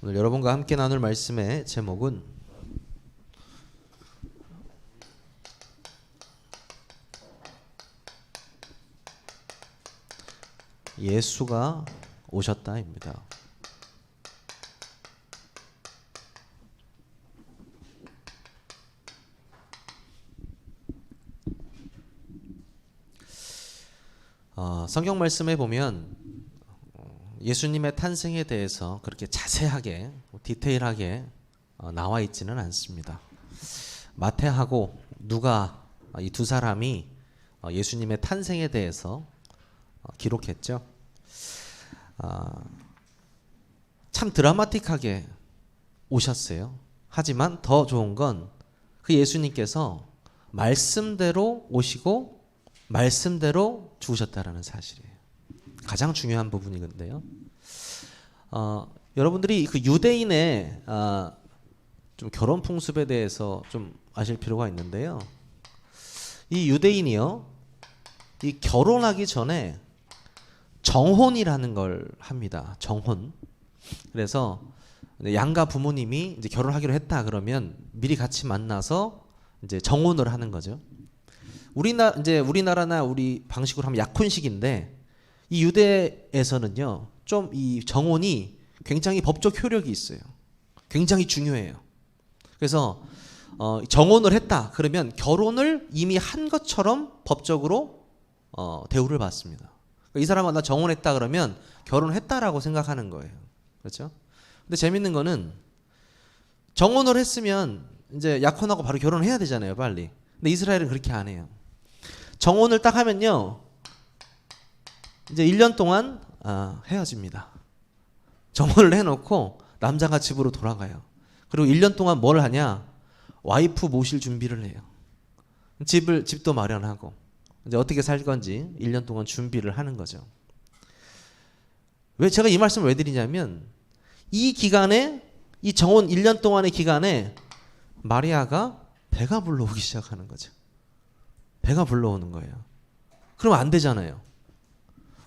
오늘 여러분과 함께 나눌 말씀의 제목은 예수가 오셨다입니다. 성경 말씀에 보면 예수님의 탄생에 대해서 그렇게 자세하게 디테일하게 나와 있지는 않습니다. 마태하고 누가 이 두 사람이 예수님의 탄생에 대해서 기록했죠. 참 드라마틱하게 오셨어요. 하지만 더 좋은 건 그 예수님께서 말씀대로 오시고 말씀대로 죽으셨다라는 사실이에요. 가장 중요한 부분이건데요. 여러분들이 그 유대인의 좀 결혼 풍습에 대해서 좀 아실 필요가 있는데요. 이 유대인이요, 이 결혼하기 전에 정혼이라는 걸 합니다. 정혼. 그래서 양가 부모님이 이제 결혼하기로 했다 그러면 미리 같이 만나서 이제 정혼을 하는 거죠. 우리나라나 우리 방식으로 하면 약혼식인데 이 유대에서는요, 좀 이 정혼이 굉장히 법적 효력이 있어요. 굉장히 중요해요. 그래서 정혼을 했다 그러면 결혼을 이미 한 것처럼 법적으로 대우를 받습니다. 이 사람은 나 정혼했다 그러면 결혼했다라고 생각하는 거예요. 그렇죠? 근데 재밌는 거는 정혼을 했으면 이제 약혼하고 바로 결혼해야 되잖아요, 빨리. 근데 이스라엘은 그렇게 안 해요. 정혼을 딱 하면요, 이제 1년 동안 헤어집니다. 정혼을 해놓고 남자가 집으로 돌아가요. 그리고 1년 동안 뭘 하냐? 와이프 모실 준비를 해요. 집도 마련하고 이제 어떻게 살 건지 1년 동안 준비를 하는 거죠. 왜 제가 이 말씀을 왜 드리냐면 이 기간에, 이 정혼 1년 동안의 기간에 마리아가 배가 불러오기 시작하는 거죠. 배가 불러오는 거예요. 그럼 안 되잖아요.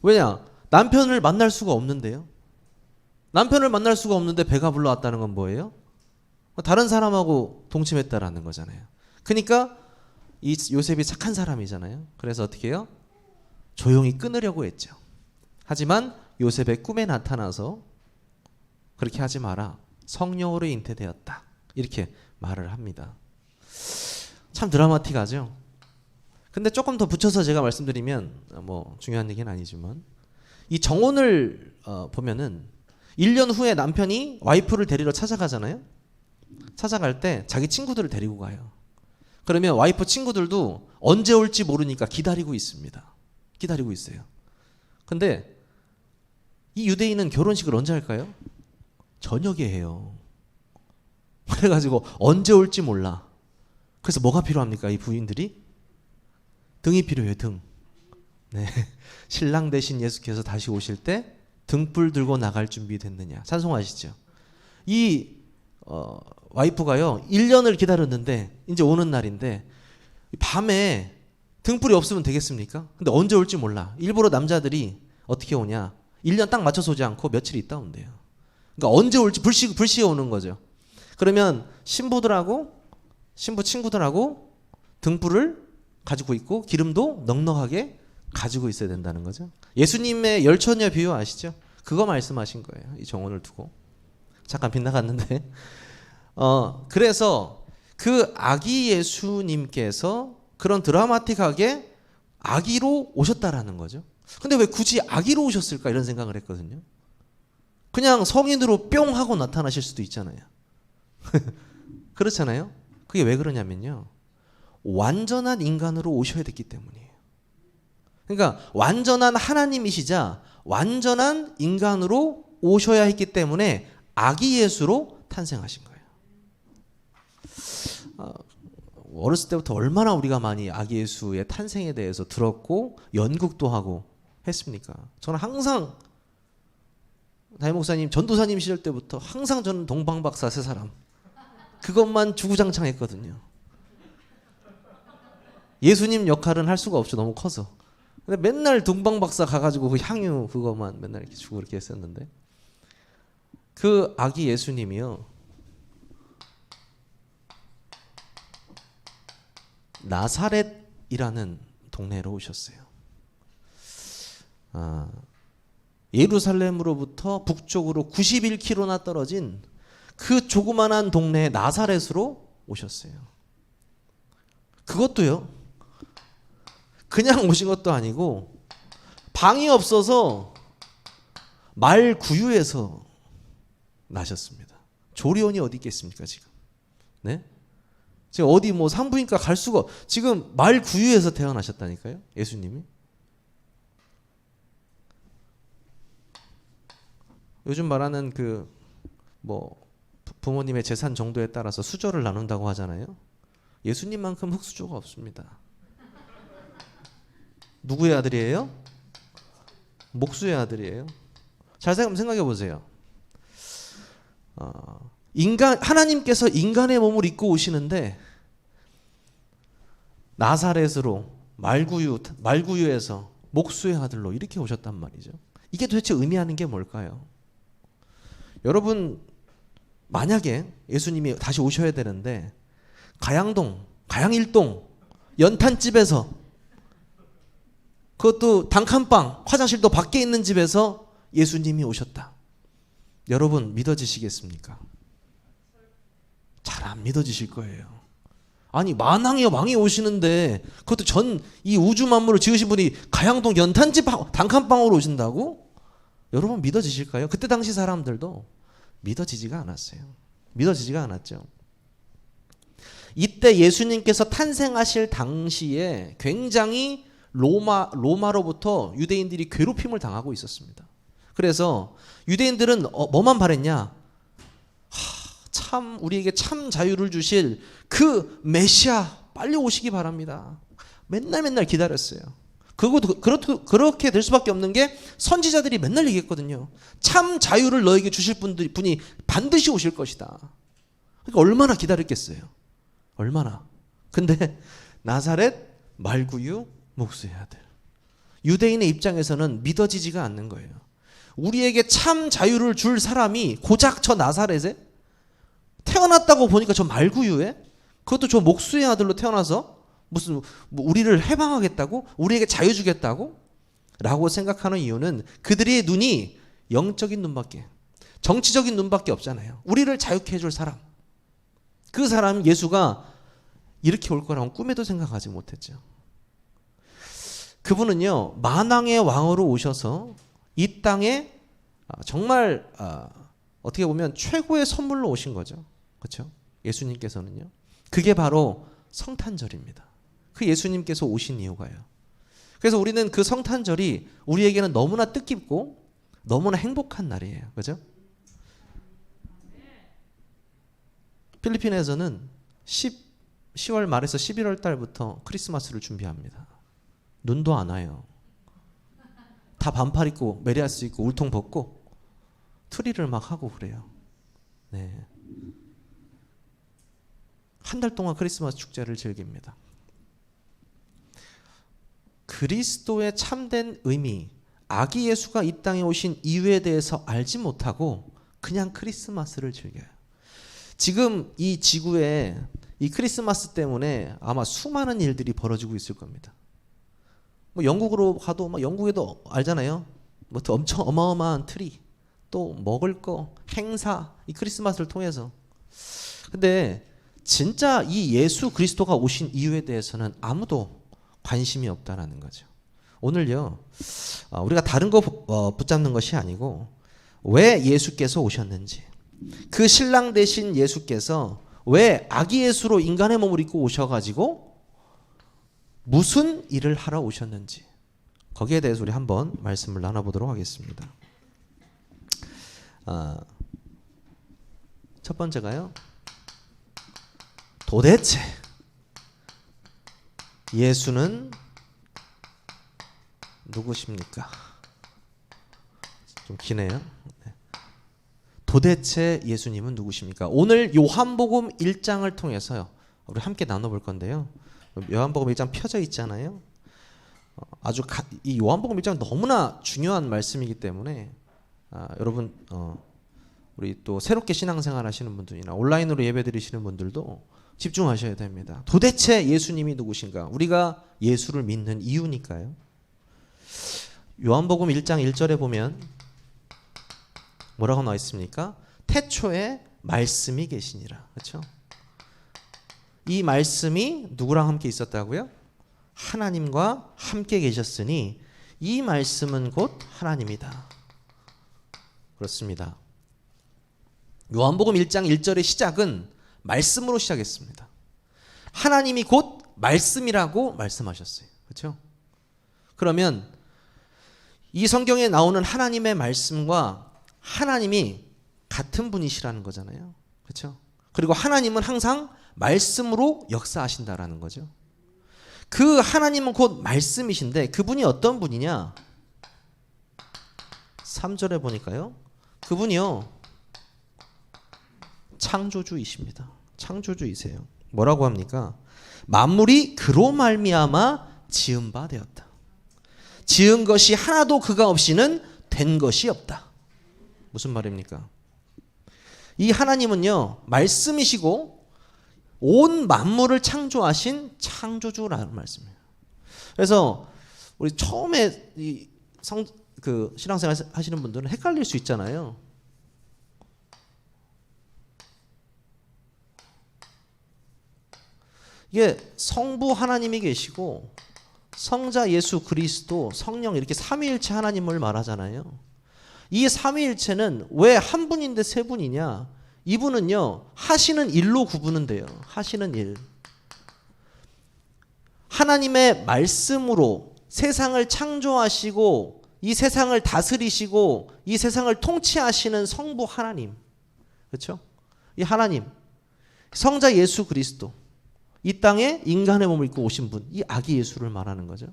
왜냐? 남편을 만날 수가 없는데요. 남편을 만날 수가 없는데 배가 불러왔다는 건 뭐예요? 다른 사람하고 동침했다라는 거잖아요. 그러니까 이 요셉이 착한 사람이잖아요. 그래서 어떻게 해요? 조용히 끊으려고 했죠. 하지만 요셉의 꿈에 나타나서 그렇게 하지 마라, 성령으로 잉태되었다, 이렇게 말을 합니다. 참 드라마틱하죠. 근데 조금 더 붙여서 제가 말씀드리면 뭐 중요한 얘기는 아니지만 이 정혼을 보면은 1년 후에 남편이 와이프를 데리러 찾아가잖아요. 찾아갈 때 자기 친구들을 데리고 가요. 그러면 와이프 친구들도 언제 올지 모르니까 기다리고 있습니다. 기다리고 있어요. 근데 이 유대인은 결혼식을 언제 할까요? 저녁에 해요. 그래가지고 언제 올지 몰라. 그래서 뭐가 필요합니까? 이 부인들이 등이 필요해요. 등. 네. 신랑 대신 예수께서 다시 오실 때 등불 들고 나갈 준비 됐느냐. 찬송하시죠. 이 와이프가요 1년을 기다렸는데 이제 오는 날인데 밤에 등불이 없으면 되겠습니까? 근데 언제 올지 몰라. 일부러 남자들이 어떻게 오냐, 1년 딱 맞춰서 오지 않고 며칠 있다 온대요. 그러니까 언제 올지 불시에 오는 거죠. 그러면 신부 친구들하고 등불을 가지고 있고 기름도 넉넉하게 가지고 있어야 된다는 거죠. 예수님의 열처녀 비유 아시죠? 그거 말씀하신 거예요. 이 정혼을 두고. 잠깐 빗나갔는데 그래서 그 아기 예수님께서 그런 드라마틱하게 아기로 오셨다라는 거죠. 근데 왜 굳이 아기로 오셨을까 이런 생각을 했거든요. 그냥 성인으로 뿅 하고 나타나실 수도 있잖아요. 그렇잖아요. 그게 왜 그러냐면요, 완전한 인간으로 오셔야 됐기 때문이에요. 그러니까 완전한 하나님이시자 완전한 인간으로 오셔야 했기 때문에 아기 예수로 탄생하신 거예요. 어렸을 때부터 얼마나 우리가 많이 아기 예수의 탄생에 대해서 들었고 연극도 하고 했습니까? 저는 항상 담임 목사님, 전도사님 시절 때부터 항상 저는 동방박사 세 사람 그것만 주구장창했거든요. 예수님 역할은 할 수가 없죠. 너무 커서. 근데 맨날 동방박사 가가지고 그 향유 그거만 맨날 이렇게 주고 이렇게 했었는데 그 아기 예수님이요, 나사렛이라는 동네로 오셨어요. 예루살렘으로부터 북쪽으로 91km나 떨어진 그 조그만한 동네 나사렛으로 오셨어요. 그것도요, 그냥 오신 것도 아니고 방이 없어서 말 구유에서 나셨습니다. 조리원이 어디 있겠습니까 지금? 네? 지금 어디 뭐 산부인과 갈 수가, 지금 말 구유에서 태어나셨다니까요, 예수님이. 요즘 말하는 그 뭐 부모님의 재산 정도에 따라서 수저를 나눈다고 하잖아요. 예수님만큼 흙수저가 없습니다. 누구의 아들이에요? 목수의 아들이에요. 잘 생각해 보세요. 하나님께서 인간의 몸을 입고 오시는데 나사렛으로 말구유에서 목수의 아들로 이렇게 오셨단 말이죠. 이게 도대체 의미하는 게 뭘까요? 여러분, 만약에 예수님이 다시 오셔야 되는데 가양동, 가양일동 연탄집에서, 그것도 단칸방, 화장실도 밖에 있는 집에서 예수님이 오셨다. 여러분 믿어지시겠습니까? 잘 안 믿어지실 거예요. 아니, 만왕의 왕이 오시는데, 그것도 이 우주 만물을 지으신 분이 가양동 연탄집 단칸방으로 오신다고? 여러분 믿어지실까요? 그때 당시 사람들도 믿어지지가 않았어요. 믿어지지가 않았죠. 이때 예수님께서 탄생하실 당시에 굉장히 로마로부터 유대인들이 괴롭힘을 당하고 있었습니다. 그래서 유대인들은 뭐만 바랬냐? 참 우리에게 참 자유를 주실 그 메시아 빨리 오시기 바랍니다. 맨날 기다렸어요. 그렇게 될 수밖에 없는 게 선지자들이 맨날 얘기했거든요. 참 자유를 너에게 주실 분이 반드시 오실 것이다. 그러니까 얼마나 기다렸겠어요. 얼마나. 근데 나사렛 말구유 목수의 아들. 유대인의 입장에서는 믿어지지가 않는 거예요. 우리에게 참 자유를 줄 사람이 고작 저 나사렛에 태어났다고 보니까 저 말구유에, 그것도 저 목수의 아들로 태어나서 무슨 우리를 해방하겠다고? 우리에게 자유 주겠다고? 라고 생각하는 이유는 그들의 눈이 영적인 눈밖에, 정치적인 눈밖에 없잖아요. 우리를 자유케 해줄 사람, 그 사람 예수가 이렇게 올 거라고 꿈에도 생각하지 못했죠. 그분은요, 만왕의 왕으로 오셔서 이 땅에 정말 어떻게 보면 최고의 선물로 오신 거죠. 그렇죠? 예수님께서는요. 그게 바로 성탄절입니다. 그 예수님께서 오신 이유가요. 그래서 우리는 그 성탄절이 우리에게는 너무나 뜻깊고 너무나 행복한 날이에요. 그죠? 필리핀에서는 10월 말에서 11월 달부터 크리스마스를 준비합니다. 눈도 안 와요. 다 반팔 입고 메리아스 입고 울통 벗고 트리를 막 하고 그래요. 네. 한 달 동안 크리스마스 축제를 즐깁니다. 그리스도의 참된 의미, 아기 예수가 이 땅에 오신 이유에 대해서 알지 못하고 그냥 크리스마스를 즐겨요. 지금 이 지구에 이 크리스마스 때문에 아마 수많은 일들이 벌어지고 있을 겁니다. 뭐 영국으로 가도 영국에도 알잖아요. 뭐 엄청 어마어마한 트리, 또 먹을 거, 행사, 이 크리스마스를 통해서. 근데 진짜 이 예수 그리스도가 오신 이유에 대해서는 아무도 관심이 없다라는 거죠. 오늘요, 우리가 다른 거 붙잡는 것이 아니고 왜 예수께서 오셨는지, 그 신랑 되신 예수께서 왜 아기 예수로 인간의 몸을 입고 오셔가지고 무슨 일을 하러 오셨는지, 거기에 대해서 우리 한번 말씀을 나눠보도록 하겠습니다. 첫 번째가요, 도대체 예수는 누구십니까? 좀 기네요. 네. 도대체 예수님은 누구십니까? 오늘 요한복음 1장을 통해서요, 우리 함께 나눠볼 건데요. 요한복음 1장 펴져 있잖아요. 이 요한복음 1장 너무나 중요한 말씀이기 때문에 여러분 우리 또 새롭게 신앙생활 하시는 분들이나 온라인으로 예배드리시는 분들도 집중하셔야 됩니다. 도대체 예수님이 누구신가? 우리가 예수를 믿는 이유니까요. 요한복음 1장 1절에 보면 뭐라고 나와 있습니까? 태초에 말씀이 계시니라. 그렇죠? 이 말씀이 누구랑 함께 있었다고요? 하나님과 함께 계셨으니 이 말씀은 곧 하나님이다. 그렇습니다. 요한복음 1장 1절의 시작은 말씀으로 시작했습니다. 하나님이 곧 말씀이라고 말씀하셨어요. 그렇죠? 그러면 이 성경에 나오는 하나님의 말씀과 하나님이 같은 분이시라는 거잖아요. 그렇죠? 그리고 하나님은 항상 말씀으로 역사하신다라는 거죠. 그 하나님은 곧 말씀이신데 그분이 어떤 분이냐? 3절에 보니까요. 그분이요. 창조주이십니다. 창조주이세요. 뭐라고 합니까? 만물이 그로 말미암아 지은 바 되었다. 지은 것이 하나도 그가 없이는 된 것이 없다. 무슨 말입니까? 이 하나님은요. 말씀이시고 온 만물을 창조하신 창조주라는 말씀이에요. 그래서 우리 처음에 신앙생활 하시는 분들은 헷갈릴 수 있잖아요. 이게 성부 하나님이 계시고 성자 예수 그리스도 성령 이렇게 삼위일체 하나님을 말하잖아요. 이 삼위일체는 왜 한 분인데 세 분이냐? 이분은요 하시는 일로 구분은 돼요. 하시는 일. 하나님의 말씀으로 세상을 창조하시고 이 세상을 다스리시고 이 세상을 통치하시는 성부 하나님. 그렇죠? 이 하나님 성자 예수 그리스도 이 땅에 인간의 몸을 입고 오신 분, 이 아기 예수를 말하는 거죠.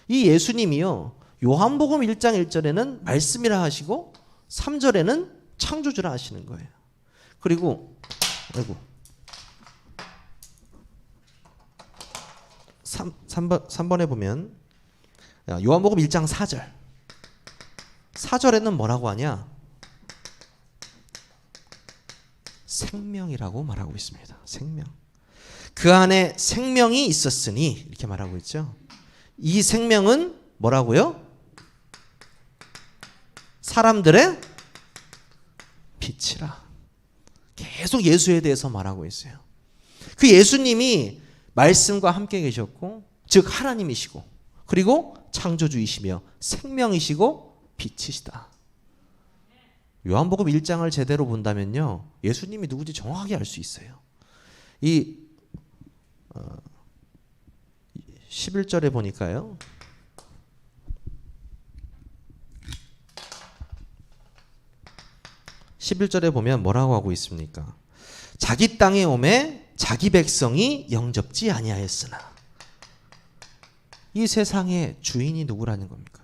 이 예수님이요 요한복음 1장 1절에는 말씀이라 하시고 3절에는 창조주라 하시는 거예요. 그리고 3번에 보면 요한복음 1장 4절 4절에는 뭐라고 하냐? 생명이라고 말하고 있습니다. 생명. 그 안에 생명이 있었으니 이렇게 말하고 있죠. 이 생명은 뭐라고요? 사람들의 빛이라. 계속 예수에 대해서 말하고 있어요. 그 예수님이 말씀과 함께 계셨고 즉 하나님이시고 그리고 창조주이시며 생명이시고 빛이시다. 요한복음 1장을 제대로 본다면요. 예수님이 누구인지 정확하게 알 수 있어요. 이 11절에 보니까요. 보면 뭐라고 하고 있습니까? 자기 땅에 오매 자기 백성이 영접지 아니하였으나. 이 세상의 주인이 누구라는 겁니까?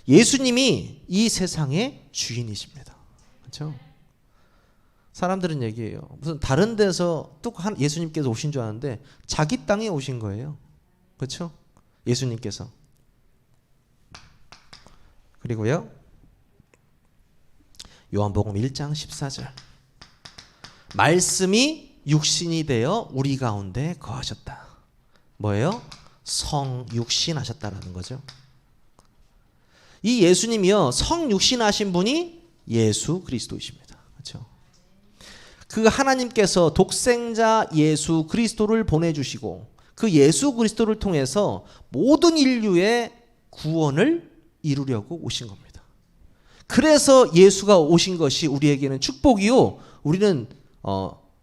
예수님이 이 세상의 주인이십니다. 그렇죠? 사람들은 얘기해요. 무슨 다른 데서 뚝 예수님께서 오신 줄 아는데 자기 땅에 오신 거예요. 그렇죠? 예수님께서. 그리고요. 요한복음 1장 14절. 말씀이 육신이 되어 우리 가운데 거하셨다. 뭐예요? 성육신하셨다라는 거죠. 이 예수님이요. 성육신하신 분이 예수 그리스도이십니다. 그렇죠? 그 하나님께서 독생자 예수 그리스도를 보내주시고 그 예수 그리스도를 통해서 모든 인류의 구원을 이루려고 오신 겁니다. 그래서 예수가 오신 것이 우리에게는 축복이요. 우리는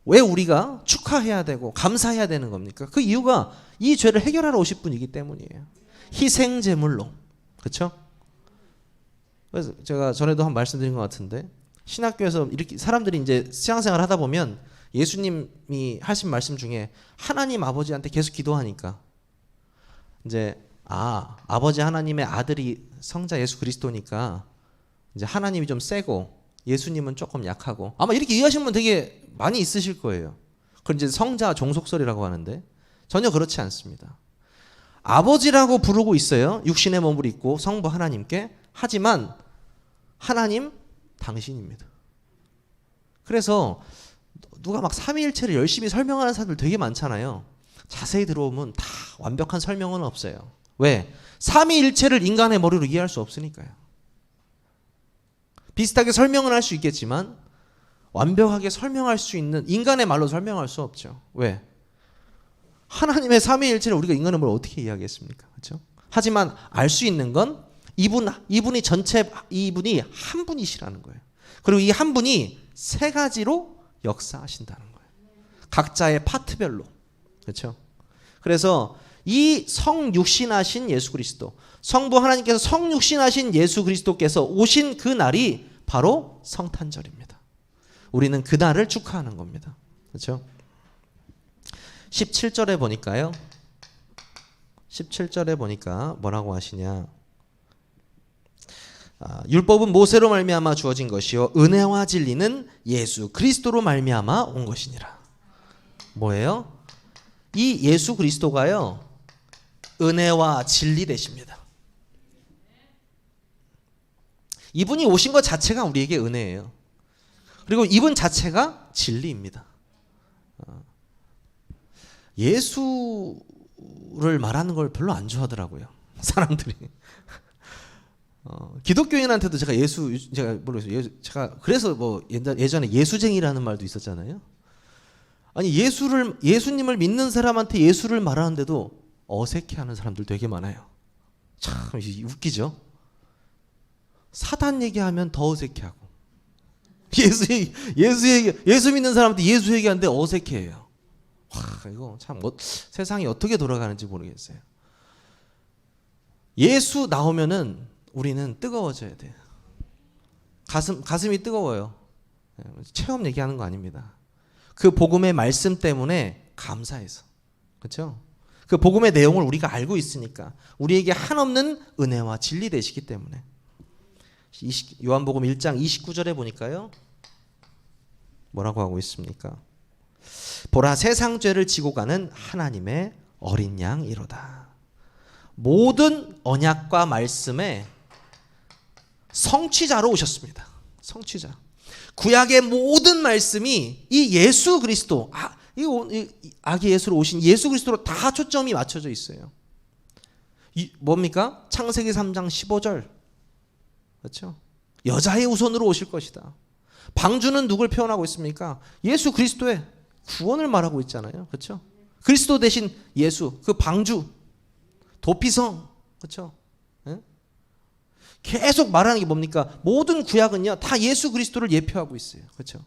왜 우리가 축하해야 되고 감사해야 되는 겁니까? 그 이유가 이 죄를 해결하러 오실 분이기 때문이에요. 희생제물로. 그렇죠? 그래서 제가 전에도 한 말씀드린 것 같은데 신학교에서 이렇게 사람들이 이제 신앙생활 하다 보면 예수님이 하신 말씀 중에 하나님 아버지한테 계속 기도하니까 이제 아버지 하나님의 아들이 성자 예수 그리스도니까 이제 하나님이 좀 세고 예수님은 조금 약하고 아마 이렇게 이해하시는 분 되게 많이 있으실 거예요. 그걸 이제 성자 종속설이라고 하는데 전혀 그렇지 않습니다. 아버지라고 부르고 있어요. 육신의 몸을 입고 성부 하나님께. 하지만 하나님 당신입니다. 그래서 누가 막 삼위일체를 열심히 설명하는 사람들 되게 많잖아요. 자세히 들어오면 다 완벽한 설명은 없어요. 왜? 삼위일체를 인간의 머리로 이해할 수 없으니까요. 비슷하게 설명은 할 수 있겠지만 완벽하게 설명할 수 있는, 인간의 말로 설명할 수 없죠. 왜? 하나님의 삼위일체를 우리가 인간의 말로 어떻게 이해하겠습니까? 그렇죠? 하지만 알 수 있는 건 이분이 한 분이시라는 거예요. 그리고 이 한 분이 세 가지로 역사하신다는 거예요. 각자의 파트별로. 그렇죠? 그래서 이 성육신하신 예수 그리스도, 성부 하나님께서 성육신하신 예수 그리스도께서 오신 그 날이 바로 성탄절입니다. 우리는 그 날을 축하하는 겁니다. 그렇죠? 17절에 보니까요. 17절에 보니까 뭐라고 하시냐? 율법은 모세로 말미암아 주어진 것이요 은혜와 진리는 예수 그리스도로 말미암아 온 것이니라. 뭐예요? 이 예수 그리스도가요 은혜와 진리 되십니다. 이분이 오신 것 자체가 우리에게 은혜예요. 그리고 이분 자체가 진리입니다. 예수를 말하는 걸 별로 안 좋아하더라고요, 사람들이. 기독교인한테도 제가 그래서 뭐 예전에 예수쟁이라는 말도 있었잖아요. 아니 예수님을 믿는 사람한테 예수를 말하는데도 어색해하는 사람들 되게 많아요. 참 웃기죠. 사단 얘기하면 더 어색해하고 예수 믿는 사람한테 예수 얘기하는데 어색해해요. 와, 이거 참 세상이 어떻게 돌아가는지 모르겠어요. 예수 나오면은 우리는 뜨거워져야 돼요. 가슴이 뜨거워요. 체험 얘기하는 거 아닙니다. 그 복음의 말씀 때문에 감사해서. 그렇죠? 그 복음의 내용을 우리가 알고 있으니까, 우리에게 한없는 은혜와 진리 되시기 때문에. 요한복음 1장 29절에 보니까요, 뭐라고 하고 있습니까? 보라, 세상 죄를 지고 가는 하나님의 어린 양이로다. 모든 언약과 말씀에 성취자로 오셨습니다. 성취자. 구약의 모든 말씀이 이 예수 그리스도, 아기 예수로 오신 예수 그리스도로 다 초점이 맞춰져 있어요. 뭡니까? 창세기 3장 15절. 그렇죠? 여자의 후손으로 오실 것이다. 방주는 누굴 표현하고 있습니까? 예수 그리스도의 구원을 말하고 있잖아요. 그렇죠? 그리스도 대신 예수, 그 방주, 도피성. 그렇죠? 네? 계속 말하는 게 뭡니까? 모든 구약은요 다 예수 그리스도를 예표하고 있어요. 그렇죠?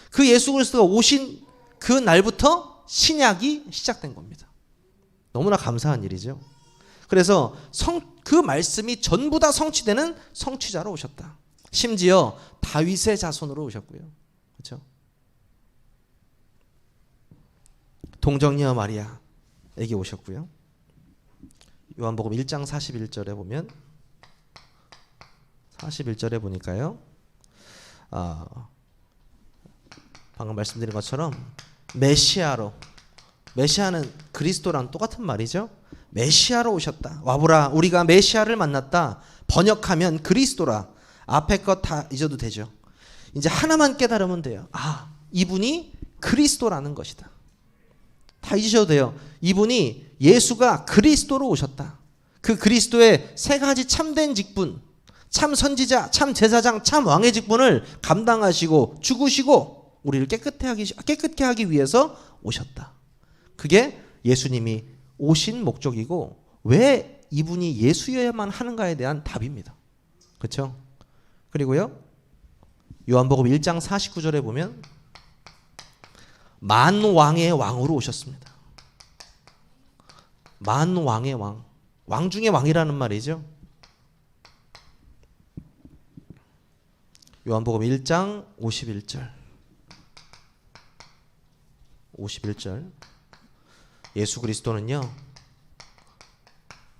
그 예수 그리스도가 오신 그 날부터 신약이 시작된 겁니다. 너무나 감사한 일이죠. 그래서 그 말씀이 전부 다 성취되는 성취자로 오셨다. 심지어 다윗의 자손으로 오셨고요. 그렇죠? 동정녀 마리아에게 오셨고요. 요한복음 1장 41절에 보면, 41절에 보니까요, 방금 말씀드린 것처럼 메시아로, 메시아는 그리스도랑 똑같은 말이죠. 메시아로 오셨다. 와보라, 우리가 메시아를 만났다. 번역하면 그리스도라. 앞에 것 다 잊어도 되죠. 이제 하나만 깨달으면 돼요. 이분이 그리스도라는 것이다. 다 잊으셔도 돼요. 이분이, 예수가 그리스도로 오셨다. 그 그리스도의 세 가지 참된 직분, 참 선지자, 참 제사장, 참 왕의 직분을 감당하시고 죽으시고 우리를 깨끗게 하기 위해서 오셨다. 그게 예수님이 오신 목적이고, 왜 이분이 예수여야만 하는가에 대한 답입니다. 그렇죠? 그리고요, 요한복음 1장 49절에 보면 만왕의 왕으로 오셨습니다. 만왕의 왕, 왕 중에 왕이라는 말이죠. 요한복음 1장 51절. 예수 그리스도는요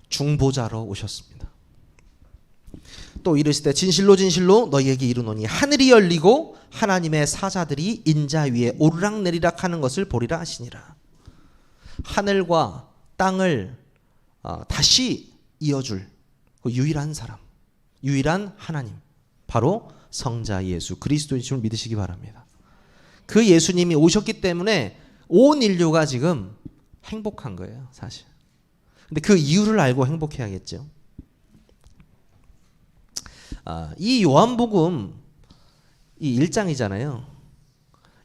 중보자로 오셨습니다. 또 이르시되 진실로 진실로 너희에게 이르노니 하늘이 열리고 하나님의 사자들이 인자 위에 오르락내리락 하는 것을 보리라 하시니라. 하늘과 땅을 다시 이어줄 그 유일한 사람, 유일한 하나님, 바로 성자 예수 그리스도인 줄 믿으시기 바랍니다. 그 예수님이 오셨기 때문에 온 인류가 지금 행복한 거예요, 사실. 근데 그 이유를 알고 행복해야겠죠. 이 요한복음 이 1장이잖아요.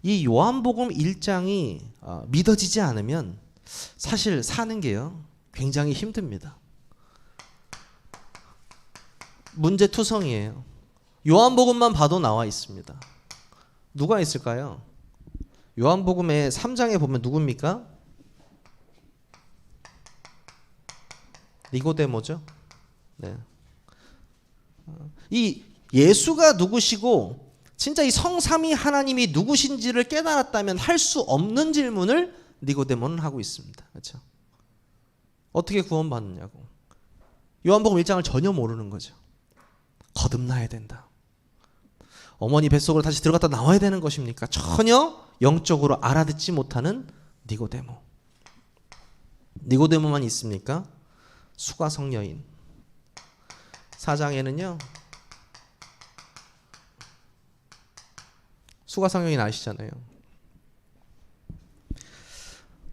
이 요한복음 1장이 믿어지지 않으면 사실 사는 게요 굉장히 힘듭니다. 문제투성이에요. 요한복음만 봐도 나와 있습니다. 누가 있을까요? 요한복음의 3장에 보면 누굽니까? 니고데모죠. 네. 이 예수가 누구시고 진짜 이 성삼위 하나님이 누구신지를 깨달았다면 할 수 없는 질문을 니고데모는 하고 있습니다. 그렇죠? 어떻게 구원받느냐고. 요한복음 1장을 전혀 모르는 거죠. 거듭나야 된다. 어머니 뱃속으로 다시 들어갔다 나와야 되는 것입니까? 전혀 영적으로 알아듣지 못하는 니고데모. 니고데모만 있습니까? 수가성여인. 4장에는요. 수가성여인 아시잖아요.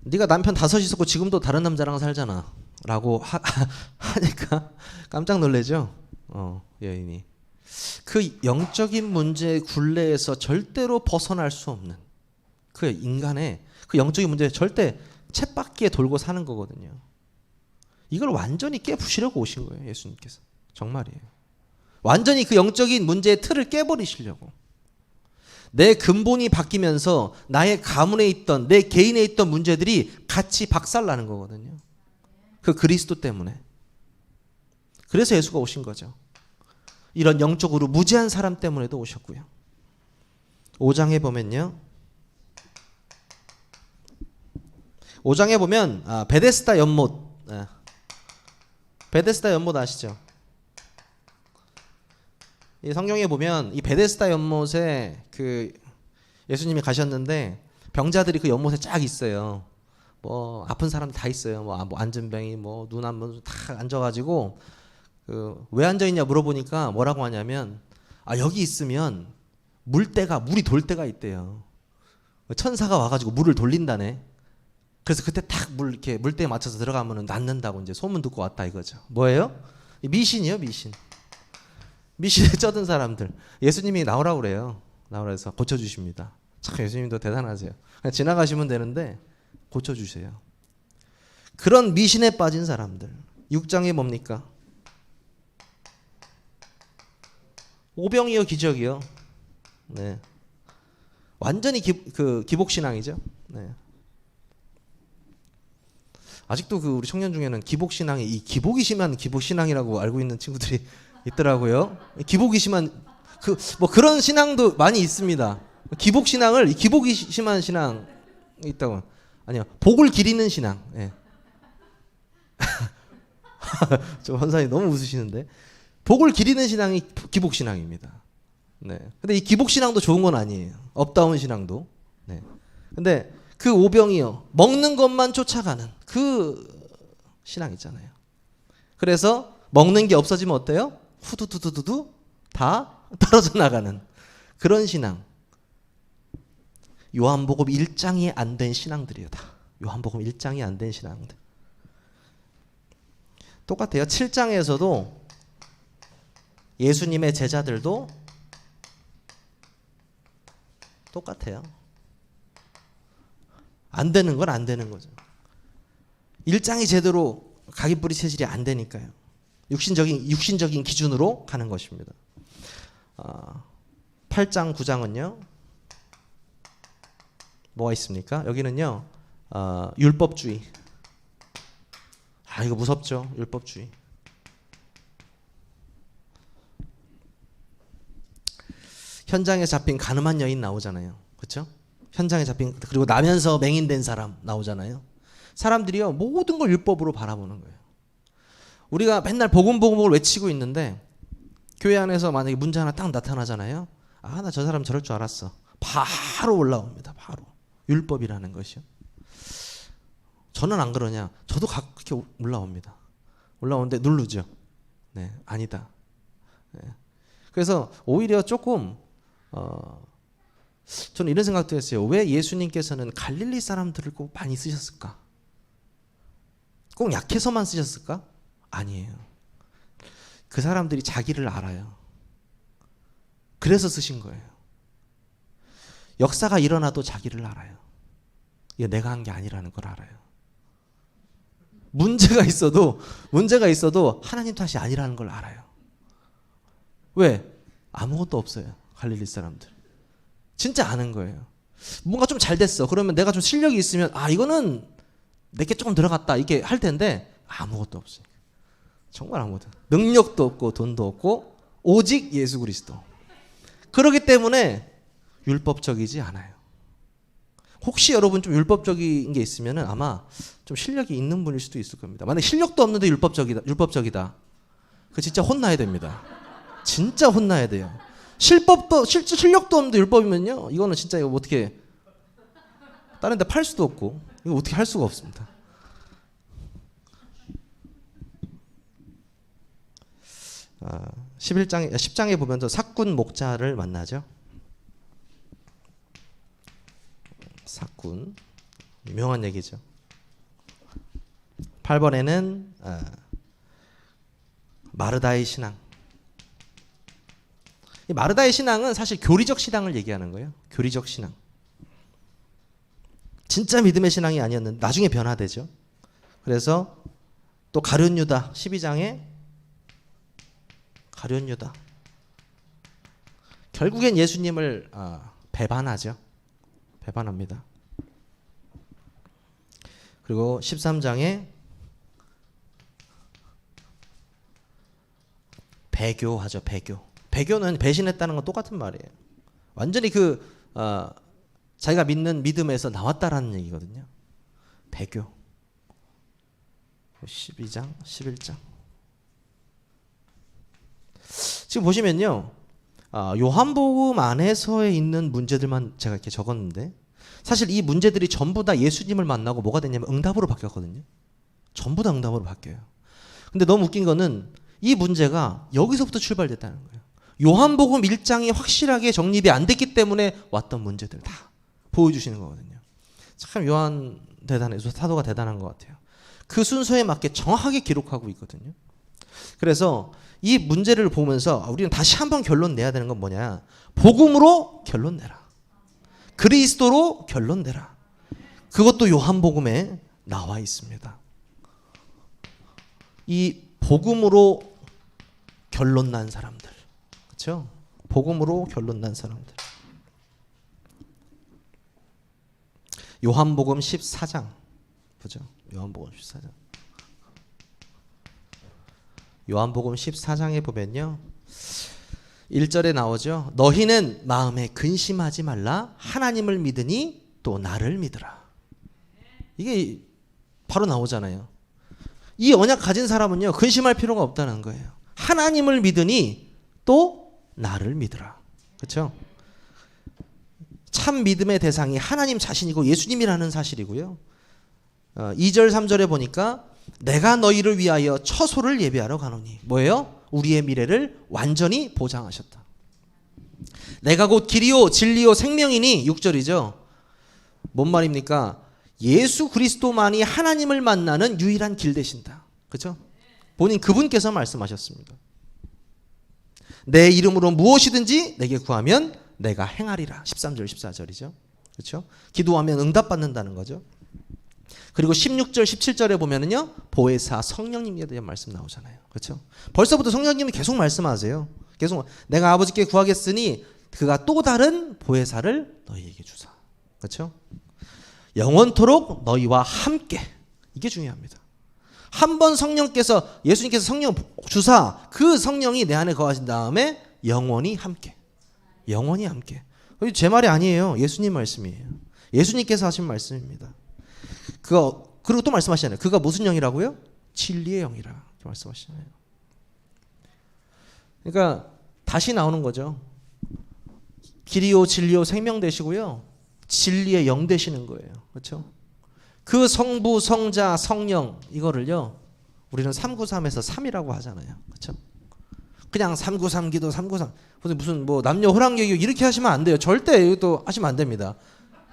네가 남편 5 있었고 지금도 다른 남자랑 살잖아 라고 하니까 깜짝 놀라죠. 여인이. 그 영적인 문제의 굴레에서 절대로 벗어날 수 없는 그 인간의 그 영적인 문제에 절대 쳇바퀴에 돌고 사는 거거든요. 이걸 완전히 깨부시려고 오신 거예요, 예수님께서. 정말이에요. 완전히 그 영적인 문제의 틀을 깨버리시려고. 내 근본이 바뀌면서 나의 가문에 있던 내 개인에 있던 문제들이 같이 박살나는 거거든요. 그 그리스도 때문에. 그래서 예수가 오신 거죠. 이런 영적으로 무지한 사람 때문에도 오셨고요. 5장에 보면요. 5장에 보면 베데스다 연못. 베데스다 연못 아시죠? 이 성경에 보면 이 베데스다 연못에 그 예수님이 가셨는데 병자들이 그 연못에 쫙 있어요. 뭐 아픈 사람들 다 있어요. 뭐 안전병이 뭐 눈안 분 다 앉아가지고 왜 앉아 있냐 물어보니까 뭐라고 하냐면 여기 있으면 물이 돌 때가 있대요. 천사가 와가지고 물을 돌린다네. 그래서 그때 딱 이렇게 물때에 맞춰서 들어가면은 낫는다고 이제 소문 듣고 왔다 이거죠. 뭐예요? 미신이요, 미신. 미신에 쩌든 사람들. 예수님이 나오라고 그래요. 나오라 해서 고쳐주십니다. 참 예수님도 대단하세요. 그냥 지나가시면 되는데 고쳐주세요. 그런 미신에 빠진 사람들. 6장에 뭡니까? 오병이어 기적이요. 네. 완전히 기복신앙이죠. 네. 아직도 우리 청년 중에는 기복신앙이 이 기복이 심한 기복신앙이라고 알고 있는 친구들이 있더라고요. 기복이 심한 뭐 그런 신앙도 많이 있습니다. 기복신앙을 기복이 심한 신앙 있다고. 아니요. 복을 기리는 신앙. 네. 저 원사님 너무 웃으시는데. 복을 기리는 신앙이 기복신앙입니다. 네. 근데 이 기복신앙도 좋은 건 아니에요. 업다운 신앙도. 네. 근데 그 오병이요. 먹는 것만 쫓아가는 그 신앙 있잖아요. 그래서 먹는 게 없어지면 어때요? 후두두두두두 다 떨어져 나가는 그런 신앙. 요한복음 1장이 안 된 신앙들이에요. 다. 요한복음 1장이 안 된 신앙들. 똑같아요. 7장에서도 예수님의 제자들도 똑같아요. 안 되는 건 안 되는 거죠. 1장이 제대로 각인뿌리 체질이 안 되니까요. 육신적인 기준으로 가는 것입니다. 8장 9장은요. 뭐가 있습니까? 여기는요. 율법주의. 이거 무섭죠. 율법주의. 현장에 잡힌 가늠한 여인 나오잖아요. 그렇죠? 현장에 잡힌 그리고 나면서 맹인된 사람 나오잖아요. 사람들이요. 모든 걸 율법으로 바라보는 거예요. 우리가 맨날 복음을 외치고 있는데 교회 안에서 만약에 문제 하나 딱 나타나잖아요. 나 저 사람 저럴 줄 알았어. 바로 올라옵니다. 바로. 율법이라는 것이요. 저는 안 그러냐? 저도 그렇게 올라옵니다. 올라오는데 누르죠. 네, 아니다. 네. 그래서 오히려 조금 저는 이런 생각도 했어요. 왜 예수님께서는 갈릴리 사람들을 꼭 많이 쓰셨을까? 꼭 약해서만 쓰셨을까? 아니에요. 그 사람들이 자기를 알아요. 그래서 쓰신 거예요. 역사가 일어나도 자기를 알아요. 이거 내가 한 게 아니라는 걸 알아요. 문제가 있어도 하나님 탓이 아니라는 걸 알아요. 왜? 아무것도 없어요. 갈릴리 사람들. 진짜 아는 거예요. 뭔가 좀 잘 됐어. 그러면 내가 좀 실력이 있으면 이거는 내게 조금 들어갔다 이렇게 할 텐데 아무것도 없어요. 정말 아무것도. 능력도 없고 돈도 없고 오직 예수 그리스도. 그렇기 때문에 율법적이지 않아요. 혹시 여러분 좀 율법적인 게 있으면은 아마 좀 실력이 있는 분일 수도 있을 겁니다. 만약 실력도 없는데 율법적이다. 그 진짜 혼나야 됩니다. 진짜 혼나야 돼요. 실력도 없는데 율법이면요, 이거는 진짜 이거 어떻게 다른 데 팔 수도 없고 이거 어떻게 할 수가 없습니다. 10장에 보면 삭군 목자를 만나죠. 삭군, 유명한 얘기죠. 8번에는 마르다의 신앙. 이 마르다의 신앙은 사실 교리적 신앙을 얘기하는 거예요. 교리적 신앙. 진짜 믿음의 신앙이 아니었는데 나중에 변화되죠. 그래서 또 가룟 유다 12장에 가룟 유다. 결국엔 예수님을 배반하죠. 배반합니다. 그리고 13장에 배교하죠. 배교는 배신했다는 건 똑같은 말이에요. 완전히 자기가 믿는 믿음에서 나왔다라는 얘기거든요. 배교. 12장, 11장. 지금 보시면요. 요한복음 안에서에 있는 문제들만 제가 이렇게 적었는데 사실 이 문제들이 전부 다 예수님을 만나고 뭐가 됐냐면 응답으로 바뀌었거든요. 전부 다 응답으로 바뀌어요. 근데 너무 웃긴 거는 이 문제가 여기서부터 출발됐다는 거예요. 요한복음 1장이 확실하게 정립이 안 됐기 때문에 왔던 문제들 다 보여주시는 거거든요. 참 요한 대단해요. 사도가 대단한 것 같아요. 그 순서에 맞게 정확하게 기록하고 있거든요. 그래서 이 문제를 보면서 우리는 다시 한번 결론 내야 되는 건 뭐냐. 복음으로 결론 내라. 그리스도로 결론 내라. 그것도 요한복음에 나와 있습니다. 이 복음으로 결론 난 사람들. 그렇죠? 복음으로 결론 난 사람들. 요한복음 14장. 보죠. 요한복음 14장. 요한복음 14장에 보면요. 1절에 나오죠. 너희는 마음에 근심하지 말라. 하나님을 믿으니 또 나를 믿으라. 이게 바로 나오잖아요. 이 언약 가진 사람은요. 근심할 필요가 없다는 거예요. 하나님을 믿으니 또 나를 믿으라. 그렇죠? 참 믿음의 대상이 하나님 자신이고 예수님이라는 사실이고요. 2절 3절에 보니까 내가 너희를 위하여 처소를 예비하러 가노니 뭐예요? 우리의 미래를 완전히 보장하셨다. 내가 곧 길이요 진리요 생명이니 6절이죠. 뭔 말입니까? 예수 그리스도만이 하나님을 만나는 유일한 길 되신다. 그렇죠? 본인 그분께서 말씀하셨습니다. 내 이름으로 무엇이든지 내게 구하면 내가 행하리라. 13절 14절이죠. 그렇죠? 기도하면 응답받는다는 거죠. 그리고 16절 17절에 보면은요. 보혜사 성령님에 대한 말씀 나오잖아요. 그렇죠? 벌써부터 성령님이 계속 말씀하세요. 계속 내가 아버지께 구하겠으니 그가 또 다른 보혜사를 너희에게 주사. 그렇죠? 영원토록 너희와 함께. 이게 중요합니다. 한 번 성령께서 예수님께서 성령 주사 그 성령이 내 안에 거하신 다음에 영원히 함께. 영원히 함께. 제 말이 아니에요. 예수님 말씀이에요. 예수님께서 하신 말씀입니다. 그리고 또 말씀하시잖아요. 그가 무슨 영이라고요? 진리의 영이라. 이렇게 말씀하시잖아요. 그러니까 다시 나오는 거죠. 길이요 진리요 생명 되시고요. 진리의 영 되시는 거예요. 그렇죠? 그 성부, 성자, 성령 이거를요. 우리는 393에서 3이라고 하잖아요. 그렇죠? 그냥 393 기도 393 무슨 뭐 남녀 호랑기교 이렇게 하시면 안 돼요. 절대 이것도 하시면 안 됩니다.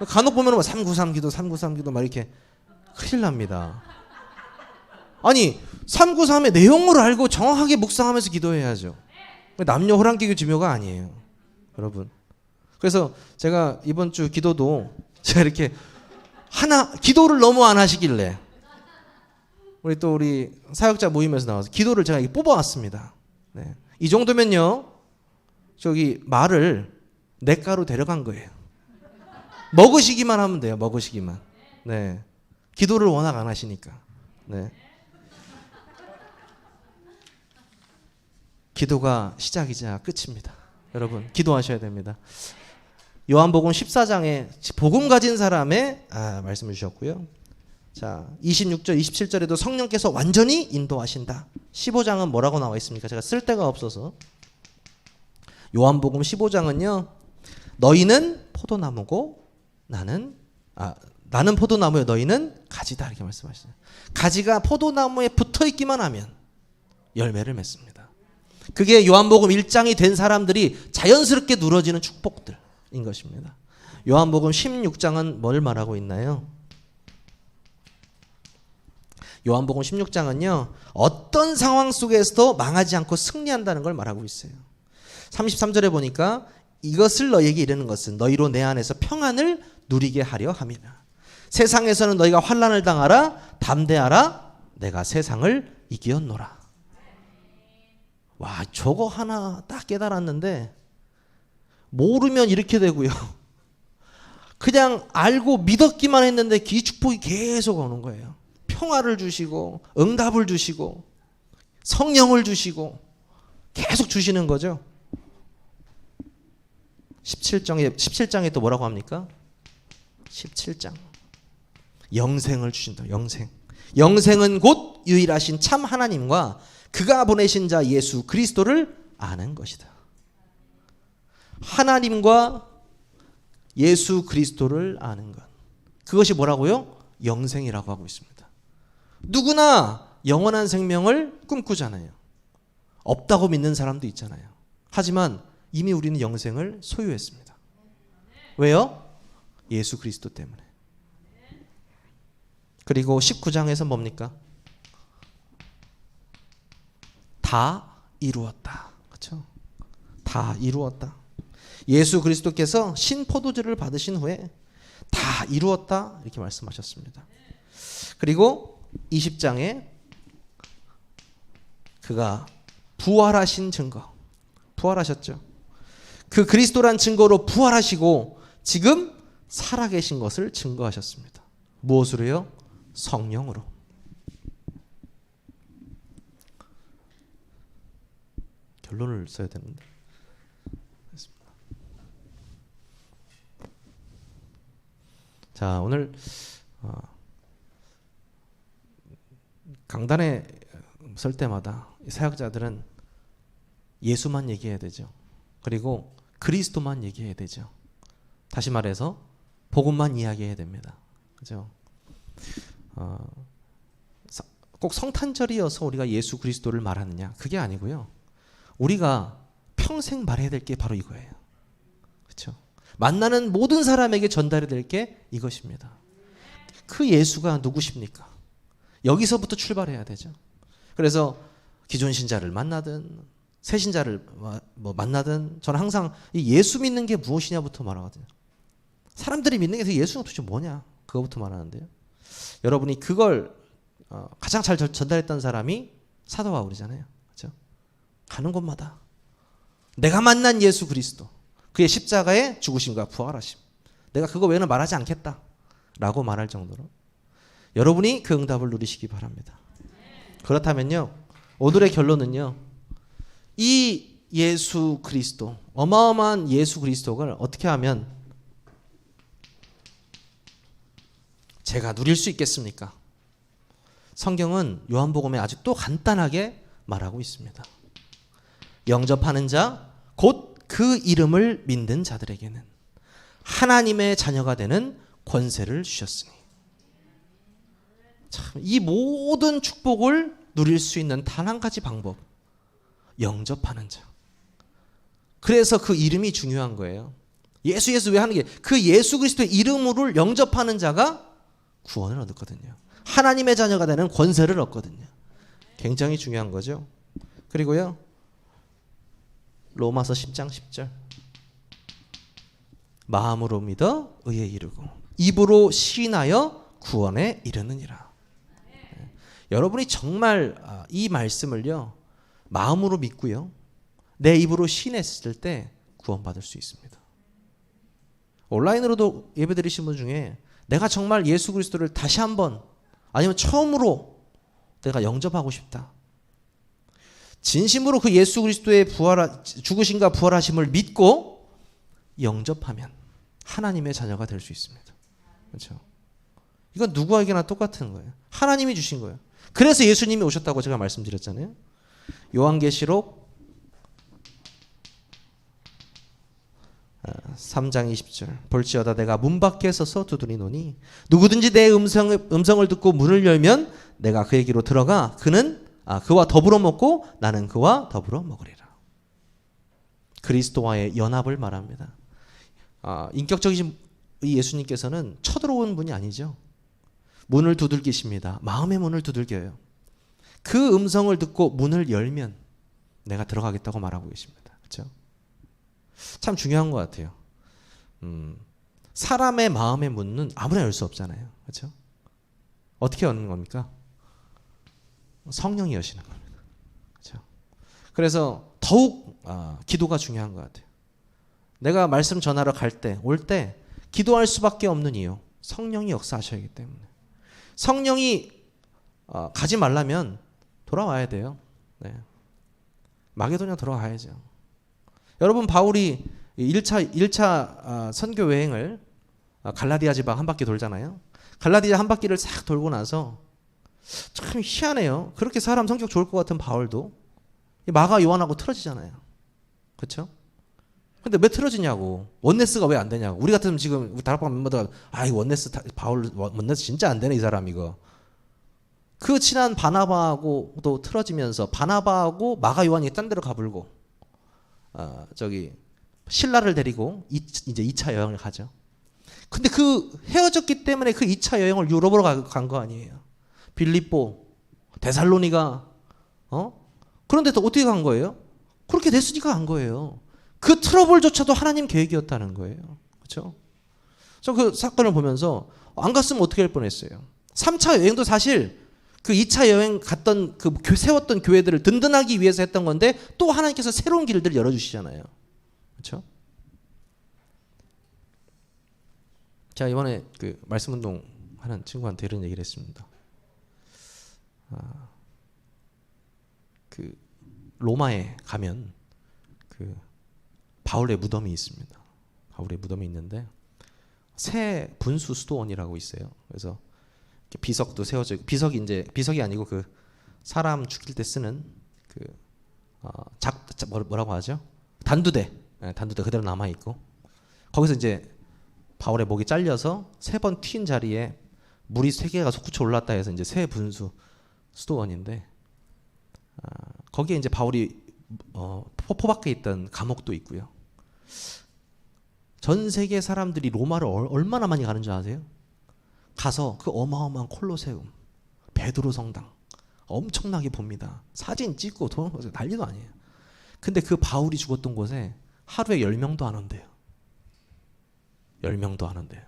간혹 보면 뭐 393 기도 393 기도 막 이렇게 큰일 납니다. 아니 393의 내용을 알고 정확하게 묵상하면서 기도해야죠. 남녀 호랑기교 지묘가 아니에요, 여러분. 그래서 제가 이번 주 기도도 제가 이렇게 하나 기도를 너무 안 하시길래 우리 사역자 모임에서 나와서 기도를 제가 뽑아왔습니다. 네. 이 정도면요, 저기 말을 냇가로 데려간 거예요. 먹으시기만 하면 돼요. 먹으시기만. 네. 기도를 워낙 안 하시니까. 네. 기도가 시작이자 끝입니다. 여러분, 기도하셔야 됩니다. 요한복음 14장에 복음 가진 사람의 말씀을 주셨고요. 자, 26절, 27절에도 성령께서 완전히 인도하신다. 15장은 뭐라고 나와 있습니까? 제가 쓸 데가 없어서. 요한복음 15장은요. 너희는 포도나무고 나는 포도나무요 너희는 가지다 이렇게 말씀하시죠. 가지가 포도나무에 붙어 있기만 하면 열매를 맺습니다. 그게 요한복음 1장이 된 사람들이 자연스럽게 누려지는 축복들인 것입니다. 요한복음 16장은 뭘 말하고 있나요? 요한복음 16장은요. 어떤 상황 속에서도 망하지 않고 승리한다는 걸 말하고 있어요. 33절에 보니까 이것을 너희에게 이르는 것은 너희로 내 안에서 평안을 누리게 하려 함이라. 세상에서는 너희가 환난을 당하라 담대하라 내가 세상을 이기었노라. 와, 저거 하나 딱 깨달았는데 모르면 이렇게 되고요. 그냥 알고 믿었기만 했는데 이 축복이 계속 오는 거예요. 평화를 주시고 응답을 주시고 성령을 주시고 계속 주시는 거죠. 17장에 또 뭐라고 합니까? 17장 영생을 주신다. 영생은 곧 유일하신 참 하나님과 그가 보내신 자 예수 그리스도를 아는 것이다. 하나님과 예수 그리스도를 아는 것, 그것이 뭐라고요? 영생이라고 하고 있습니다. 누구나 영원한 생명을 꿈꾸잖아요. 없다고 믿는 사람도 있잖아요. 하지만 이미 우리는 영생을 소유했습니다. 왜요? 예수 그리스도 때문에. 그리고 19장에서 뭡니까? 다 이루었다. 그렇죠? 다 이루었다. 예수 그리스도께서 신포도주를 받으신 후에 다 이루었다 이렇게 말씀하셨습니다. 그리고 20장에 그가 부활하신 증거, 부활하셨죠. 그 그리스도란 증거로 부활하시고 지금 살아계신 것을 증거하셨습니다. 무엇으로요? 성령으로. 결론을 써야 되는데. 자, 오늘 강단에 설 때마다 사역자들은 예수만 얘기해야 되죠. 그리고 그리스도만 얘기해야 되죠. 다시 말해서 복음만 이야기해야 됩니다. 그죠? 꼭 성탄절이어서 우리가 예수 그리스도를 말하느냐? 그게 아니고요. 우리가 평생 말해야 될 게 바로 이거예요. 그렇죠? 만나는 모든 사람에게 전달해야 될 게 이것입니다. 그 예수가 누구십니까? 여기서부터 출발해야 되죠. 그래서 기존 신자를 만나든 새 신자를 만나든 저는 항상 이 예수 믿는 게 무엇이냐부터 말하거든요. 사람들이 믿는 게 예수가 도대체 뭐냐? 그거부터 말하는데요. 여러분이 그걸 가장 잘 전달했던 사람이 사도 바울이잖아요. 그렇죠? 가는 곳마다 내가 만난 예수 그리스도, 그의 십자가의 죽으심과 부활하심, 내가 그거 외에는 말하지 않겠다 라고 말할 정도로 여러분이 그 응답을 누리시기 바랍니다. 그렇다면요, 오늘의 결론은요, 이 예수 그리스도, 어마어마한 예수 그리스도를 어떻게 하면 제가 누릴 수 있겠습니까? 성경은 요한복음에 아주 또 간단하게 말하고 있습니다. 영접하는 자, 곧 그 이름을 믿는 자들에게는 하나님의 자녀가 되는 권세를 주셨으니. 참, 이 모든 축복을 누릴 수 있는 단 한 가지 방법, 영접하는 자. 그래서 그 이름이 중요한 거예요. 예수 예수 왜 하는 게 그 예수 그리스도의 이름으로 영접하는 자가 구원을 얻거든요. 하나님의 자녀가 되는 권세를 얻거든요. 굉장히 중요한 거죠. 그리고요. 로마서 10장 10절. 마음으로 믿어 의에 이르고 입으로 시인하여 구원에 이르느니라. 여러분이 정말 이 말씀을요. 마음으로 믿고요. 내 입으로 시인했을 때 구원받을 수 있습니다. 온라인으로도 예배드리신 분 중에 내가 정말 예수 그리스도를 다시 한번 아니면 처음으로 내가 영접하고 싶다. 진심으로 그 예수 그리스도의 죽으심과 부활하심을 믿고 영접하면 하나님의 자녀가 될 수 있습니다. 그렇죠? 이건 누구에게나 똑같은 거예요. 하나님이 주신 거예요. 그래서 예수님이 오셨다고 제가 말씀드렸잖아요. 요한계시록 3장 20절. 볼지어다 내가 문 밖에 서서 두드리노니 누구든지 내 음성을 듣고 문을 열면 내가 그에게로 들어가 그와 더불어 먹고 나는 그와 더불어 먹으리라. 그리스도와의 연합을 말합니다. 인격적이신 이 예수님께서는 쳐들어온 분이 아니죠. 문을 두들기십니다. 마음의 문을 두들겨요. 그 음성을 듣고 문을 열면 내가 들어가겠다고 말하고 계십니다. 그렇죠? 참 중요한 것 같아요. 사람의 마음의 문은 아무나 열 수 없잖아요. 그렇죠? 어떻게 여는 겁니까? 성령이 여시는 겁니다. 그렇죠? 그래서 더욱 기도가 중요한 것 같아요. 내가 말씀 전하러 올 때 기도할 수밖에 없는 이유, 성령이 역사하셔야 하기 때문에. 성령이 가지 말라면 돌아와야 돼요. 네. 마게도냐 돌아가야죠. 여러분 바울이 1차 선교 여행을 갈라디아 지방 한 바퀴 돌잖아요. 갈라디아 한 바퀴를 싹 돌고 나서 참 희한해요. 그렇게 사람 성격 좋을 것 같은 바울도 마가 요한하고 틀어지잖아요. 그렇죠? 근데 왜 틀어지냐고. 원네스가 왜 안 되냐고. 우리 같으면 지금 다락방 멤버들 이 원네스 바울 원네스 진짜 안 되네 이 사람 이거. 그 친한 바나바하고도 틀어지면서 바나바하고 마가 요한이 딴 데로 가불고 신라를 데리고 이제 2차 여행을 가죠. 근데 그 헤어졌기 때문에 그 2차 여행을 유럽으로 간 거 아니에요. 빌립보, 데살로니가 그런데 또 어떻게 간 거예요? 그렇게 됐으니까 간 거예요. 그 트러블조차도 하나님 계획이었다는 거예요. 그렇죠? 저 그 사건을 보면서 안 갔으면 어떻게 할 뻔했어요. 3차 여행도 사실 그 2차 여행 갔던 세웠던 교회들을 든든하기 위해서 했던 건데 또 하나님께서 새로운 길들을 열어주시잖아요. 그렇죠? 제가 이번에 그 말씀 운동 하는 친구한테 이런 얘기를 했습니다. 그 로마에 가면 그 바울의 무덤이 있습니다. 바울의 무덤이 있는데 새 분수 수도원이라고 있어요. 그래서 비석도 세워져 있고 비석이 아니고 그 사람 죽일 때 쓰는 그 뭐라고 하죠? 단두대 그대로 남아 있고 거기서 이제 바울의 목이 잘려서 3번 튄 자리에 물이 3개가 솟구쳐 올랐다 해서 이제 새 분수 수도원인데 거기에 이제 바울이 포박해 있던 감옥도 있고요. 전 세계 사람들이 로마를 얼마나 많이 가는 줄 아세요? 가서 그 어마어마한 콜로세움, 베드로 성당 엄청나게 봅니다. 사진 찍고 난리도 아니에요. 근데 그 바울이 죽었던 곳에 하루에 10명도 안 온대요. 10명도 안 온대요.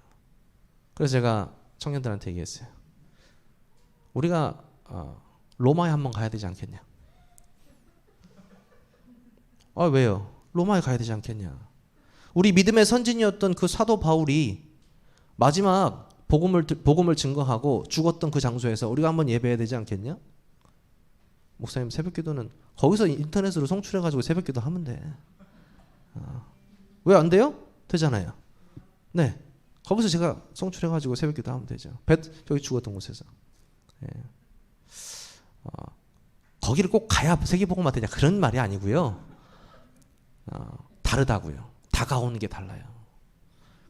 그래서 제가 청년들한테 얘기했어요. 우리가 로마에 한번 가야 되지 않겠냐? 왜요? 로마에 가야 되지 않겠냐? 우리 믿음의 선진이었던 그 사도 바울이 마지막 복음을 증거하고 죽었던 그 장소에서 우리가 한번 예배해야 되지 않겠냐? 목사님 새벽기도는 거기서 인터넷으로 송출해가지고 새벽기도 하면 돼. 왜 안 돼요? 되잖아요. 네, 거기서 제가 송출해가지고 새벽기도 하면 되죠. 저기 죽었던 곳에서. 예. 거기를 꼭 가야 세계복음화 되냐 그런 말이 아니고요. 다르다고요. 다가오는 게 달라요.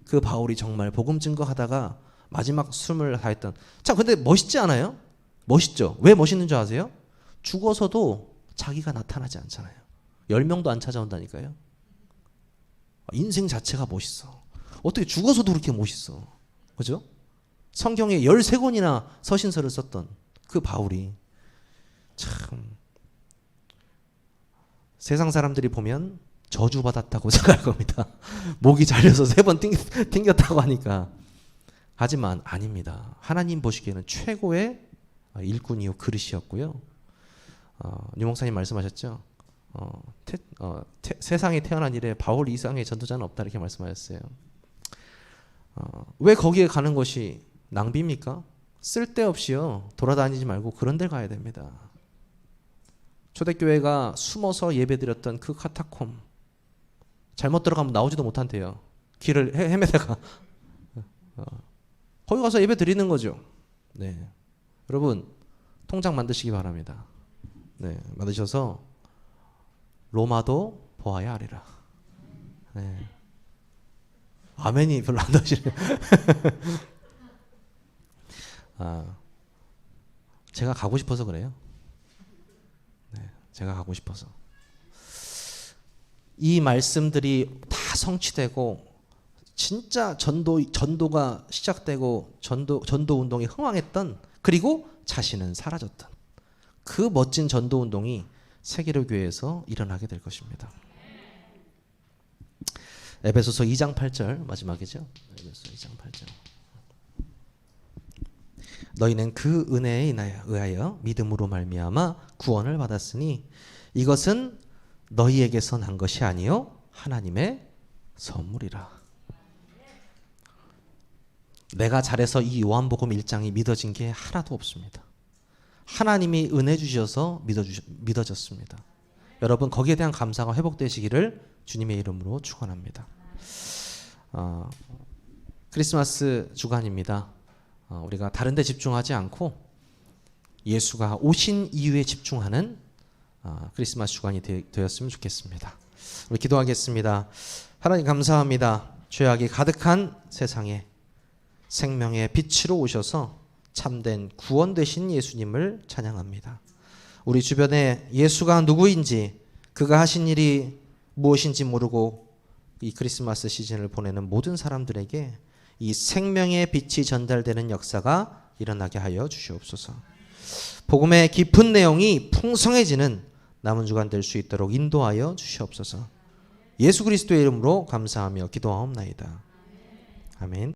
그 바울이 정말 복음 증거하다가 마지막 숨을 다했던. 참 근데 멋있지 않아요? 멋있죠. 왜 멋있는 줄 아세요? 죽어서도 자기가 나타나지 않잖아요. 10명도 안 찾아온다니까요. 인생 자체가 멋있어. 어떻게 죽어서도 그렇게 멋있어. 그죠? 성경에 13권이나 서신서를 썼던 그 바울이 참 세상 사람들이 보면 저주받았다고 생각할 겁니다. 목이 잘려서 3번 튕겼다고 하니까. 하지만 아닙니다. 하나님 보시기에는 최고의 일꾼이요 그릇이었고요. 유 목사님 말씀하셨죠. 세상에 태어난 이래 바울 이상의 전도자는 없다 이렇게 말씀하셨어요. 왜 거기에 가는 것이 낭비입니까? 쓸데없이요 돌아다니지 말고 그런 데 가야 됩니다. 초대교회가 숨어서 예배드렸던 그 카타콤 잘못 들어가면 나오지도 못한대요. 길을 헤매다가 거기 가서 예배 드리는 거죠. 네, 여러분 통장 만드시기 바랍니다. 네, 만드셔서 로마도 보아야 하리라. 네. 아멘이 별로 안 나오시네요. 제가 가고 싶어서 그래요. 네, 제가 가고 싶어서. 이 말씀들이 다 성취되고 진짜 전도가 시작되고 전도 운동이 흥왕했던, 그리고 자신은 사라졌던 그 멋진 전도 운동이 세계로 교회에서 일어나게 될 것입니다. 에베소서 2장 8절 마지막이죠. 에베소서 2장 8절. 너희는 그 은혜에 의하여 믿음으로 말미암아 구원을 받았으니 이것은 너희에게서 난 것이 아니요 하나님의 선물이라. 내가 잘해서 이 요한복음 1장이 믿어진 게 하나도 없습니다. 하나님이 은혜 주셔서 믿어졌습니다. 여러분 거기에 대한 감사가 회복되시기를 주님의 이름으로 축원합니다. 크리스마스 주간입니다. 우리가 다른 데 집중하지 않고 예수가 오신 이유에 집중하는 크리스마스 주간이 되었으면 좋겠습니다. 우리 기도하겠습니다. 하나님 감사합니다. 죄악이 가득한 세상에 생명의 빛으로 오셔서 참된 구원 되신 예수님을 찬양합니다. 우리 주변에 예수가 누구인지, 그가 하신 일이 무엇인지 모르고 이 크리스마스 시즌을 보내는 모든 사람들에게 이 생명의 빛이 전달되는 역사가 일어나게 하여 주시옵소서. 복음의 깊은 내용이 풍성해지는 남은 주간 될 수 있도록 인도하여 주시옵소서. 예수 그리스도의 이름으로 감사하며 기도하옵나이다. 아멘.